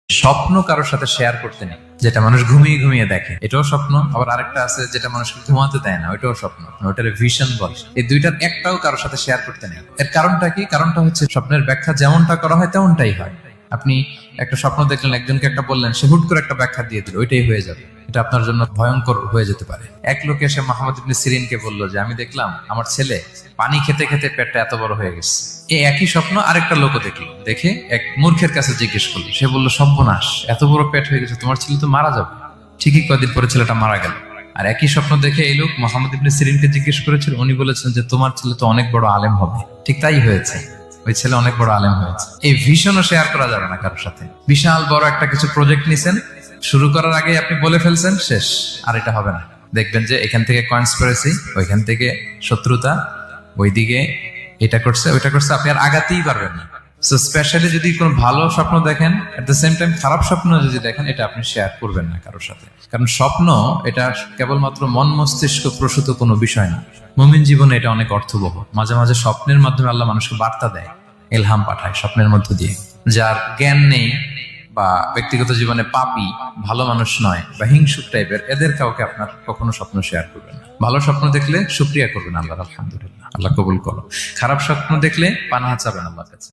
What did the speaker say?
স্বপ্ন কারোর সাথে শেয়ার করতে নেই, যেটা মানুষ ঘুমিয়ে ঘুমিয়ে দেখে এটাও স্বপ্ন। আবার আরেকটা আছে যেটা মানুষকে ঘুমাতে দেয় না, ওইটাও স্বপ্ন, ওটার ভিশন বলে। এই দুইটার একটাও কারোর সাথে শেয়ার করতে নেই। এর কারণটা কি? কারণটা হচ্ছে স্বপ্নের ব্যাখ্যা যেমনটা করা হয় তেমনটাই হয়। আপনি একটা স্বপ্ন দেখলেন, একজনকে একটা বললেন, সে হুট করে একটা ব্যাখ্যা দিয়ে দিল, ওইটাই হয়ে যাবে। এটা আপনার জন্য ভয়ঙ্কর হয়ে যেতে পারে। এক লোক এসে মুহাম্মদ ইবনে সিরিনকে বলল যে আমি দেখলাম আমার ছেলে পানি খেতে খেতে পেটটা এত বড় হয়ে গেছে। এই একই স্বপ্ন আরেকটা লোকও দেখলো, দেখে এক মূর্খের কাছে জিজ্ঞেস করলো। সে বলল, সর্বনাশ, এত বড় পেট হয়ে গেছে, তোমার ছেলে তো মারা যাবে। ঠিকই কয়েকদিন পরে ছেলেটা মারা গেল। আর একই স্বপ্ন দেখে এই লোক মুহাম্মদ ইবনে সিরিনকে জিজ্ঞেস করেছিল, উনি বলেছেন যে তোমার ছেলে তো অনেক বড় আলেম হবে। ঠিক তাই হয়েছে, ওই ছেলে অনেক বড় আলেম হয়েছে। এই ভিশনও শেয়ার করা যাবে না কারোর সাথে। বিশাল বড় একটা কিছু প্রজেক্ট নিছেন, শুরু করার আগে আপনি বলে ফেলছেন, শেষ, আর এটা হবে না। দেখবেন যে এখান থেকে কনস্পিরেসি, ওইখান থেকে শত্রুতা, ওইদিকে এটা করছে ওইটা করছে, আপনি আর আগাতেই পারবেন না। সো স্পেশালি যদি কোনো ভালো স্বপ্ন দেখেন, এট দ্য সেম টাইম খারাপ স্বপ্ন যদি দেখেন, এটা আপনি শেয়ার করবেন না কারোর সাথে। কারণ স্বপ্ন এটা কেবলমাত্র মন মস্তিষ্ক প্রসূত কোনো বিষয় না। মুমিন জীবনে এটা অনেক অর্থবহ। মাঝে মাঝে স্বপ্নের মাধ্যমে আল্লাহ মানুষকে বার্তা দেয়, ইলহাম পাঠায় স্বপ্নের মধ্য দিয়ে। যার জ্ঞান নেই বা ব্যক্তিগত জীবনে পাপী, ভালো মানুষ নয় বা হিংসুক টাইপের, এদের কাউকে আপনার কখনো স্বপ্ন শেয়ার করবেন না। ভালো স্বপ্ন দেখলে শুকরিয়া করবেন আল্লাহর, আলহামদুলিল্লাহ, আল্লাহ কবুল করো। খারাপ স্বপ্ন দেখলে পানাহা চাবেন আল্লাহর কাছে।